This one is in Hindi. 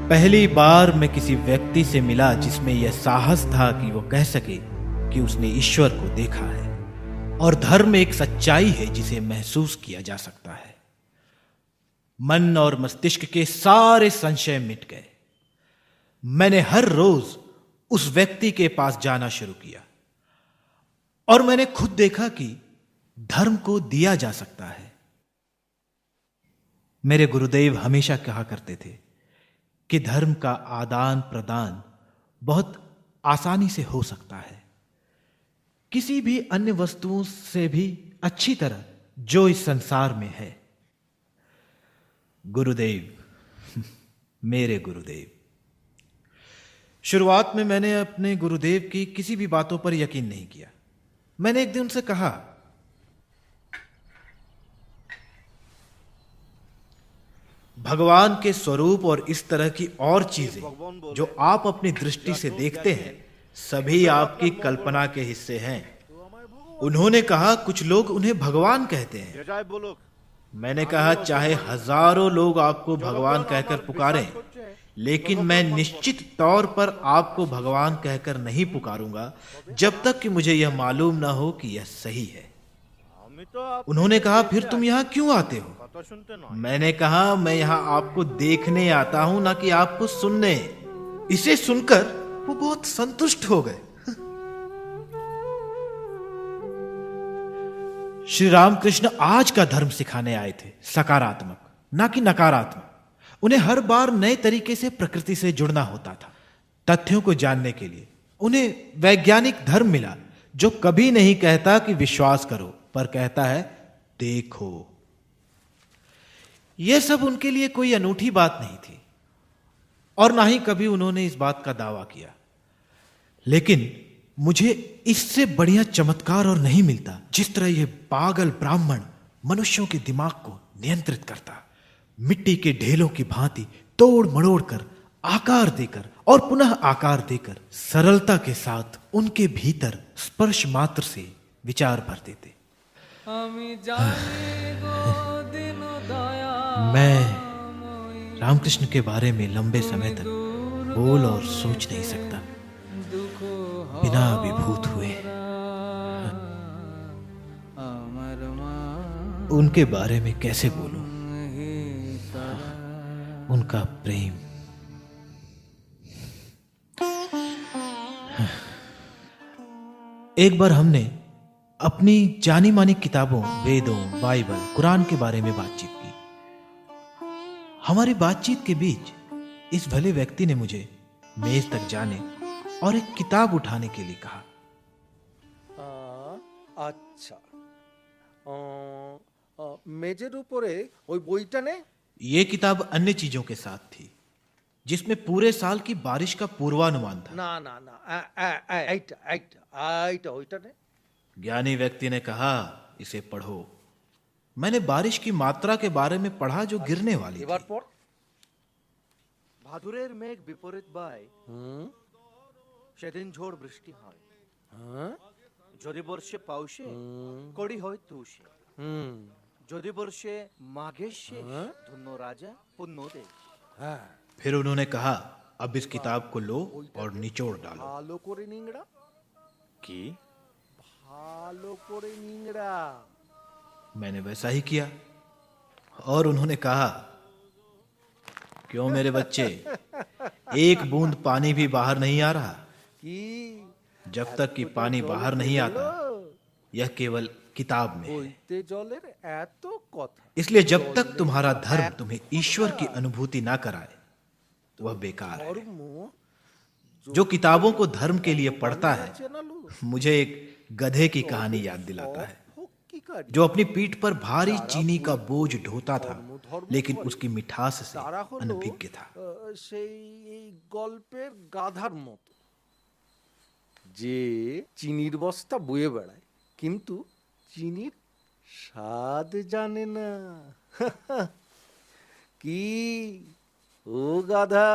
पहली बार मैं किसी व्यक्ति से मिला जिसमें यह साहस था कि वो कह सके कि उसने ईश्वर को देखा है और धर्म एक सच्चाई है जिसे महसूस किया जा सकता है। मन और मस्तिष्क के सारे संशय मिट गए। मैंने हर रोज उस व्यक्ति के पास जाना शुरू किया और मैंने खुद देखा कि धर्म को दिया जा सकता है। मेरे गुरुदेव हमेशा कहा करते थे कि धर्म का आदान प्रदान बहुत आसानी से हो सकता है, किसी भी अन्य वस्तुओं से भी अच्छी तरह जो इस संसार में है। गुरुदेव, मेरे गुरुदेव। शुरुआत में मैंने अपने गुरुदेव की किसी भी बातों पर यकीन नहीं किया। मैंने एक दिन उनसे कहा, भगवान के स्वरूप और इस तरह की और चीजें जो आप अपनी दृष्टि से देखते हैं सभी आपकी कल्पना के हिस्से हैं। उन्होंने कहा, कुछ लोग उन्हें भगवान कहते हैं। मैंने कहा, चाहे हजारों लोग आपको भगवान कहकर पुकारें, लेकिन मैं निश्चित तौर पर आपको भगवान कहकर नहीं पुकारूंगा जब तक कि मुझे यह मालूम ना हो कि यह सही है। उन्होंने कहा, फिर तुम यहां क्यों आते हो? मैंने कहा, मैं यहां आपको देखने आता हूं, ना कि आपको सुनने। इसे सुनकर वो बहुत संतुष्ट हो गए। श्री रामकृष्ण आज का धर्म सिखाने आए थे, सकारात्मक ना कि नकारात्मक। उन्हें हर बार नए तरीके से प्रकृति से जुड़ना होता था, तथ्यों को जानने के लिए। उन्हें वैज्ञानिक धर्म मिला जो कभी नहीं कहता कि विश्वास करो, पर कहता है देखो। यह सब उनके लिए कोई अनूठी बात नहीं थी और ना ही कभी उन्होंने इस बात का दावा किया। लेकिन मुझे इससे बढ़िया चमत्कार और नहीं मिलता जिस तरह यह पागल ब्राह्मण मनुष्यों के दिमाग को नियंत्रित करता, मिट्टी के ढेलों की भांति तोड़ मड़ोड़ कर, आकार देकर और पुनः आकार देकर सरलता के साथ उनके भीतर स्पर्श मात्र से विचार भर देते। मैं रामकृष्ण के बारे में लंबे समय तक बोल और सोच नहीं सकता बिना विभूत हुए। उनके बारे में कैसे बोलूं? उनका प्रेम, एक बार हमने अपनी जानी मानी किताबों, वेदों, बाइबल, कुरान के बारे में बातचीत की। हमारी बातचीत के बीच इस भले व्यक्ति ने मुझे मेज तक जाने और एक किताब उठाने के लिए कहा। अच्छा, मेजेर ऊपरे ওই বইটা ने? ये किताब अन्य चीजों के साथ थी जिसमें पूरे साल की बारिश का पूर्वानुमान था। ना ना ना, आइटा ওইটা ने? ज्ञानी व्यक्ति ने कहा, इसे पढ़ो। मैंने बारिश की मात्रा के बारे में पढ़ा जो गिरने वाली थी। এবার পড়। ভাদুরের মেঘ বিপরীত বায়, সেদিন ঝড় বৃষ্টি হয়। যদি বর্ষে পাউসে, কড়ি হয় তুষে। যদি বর্ষে মাঘে শেষ, ধন্য রাজা পুণ্য দেশ। फिर उन्होंने कहा, अब इस किताब को लो और निचोड़ डालो। ভালো করে নিংড়া। কি? ভালো করে নিংড়া। मैंने वैसा ही किया और उन्होंने कहा, क्यों मेरे बच्चे, एक बूंद पानी भी बाहर नहीं आ रहा? কি? जब तक कि पानी बाहर नहीं आता, यह केवल किताब में है। বইতে জলের এত কথা। इसलिए जब तक तुम्हारा धर्म तुम्हें ईश्वर की अनुभूति ना कराए, वह बेकार है। ধর্ম जो किताबों को धर्म के लिए पढ़ता है, मुझे एक गधे की कहानी याद दिलाता है जो अपनी पीठ पर भारी चीनी का बोझ ढोता था, लेकिन उसकी मिठास से अनभिज्ञ था। সেই এই গল্পের গাধার মতো যে চিনির বস্তা বয়ে বেড়ায় কিন্তু চিনির স্বাদ জানে না। কি ও গাধা?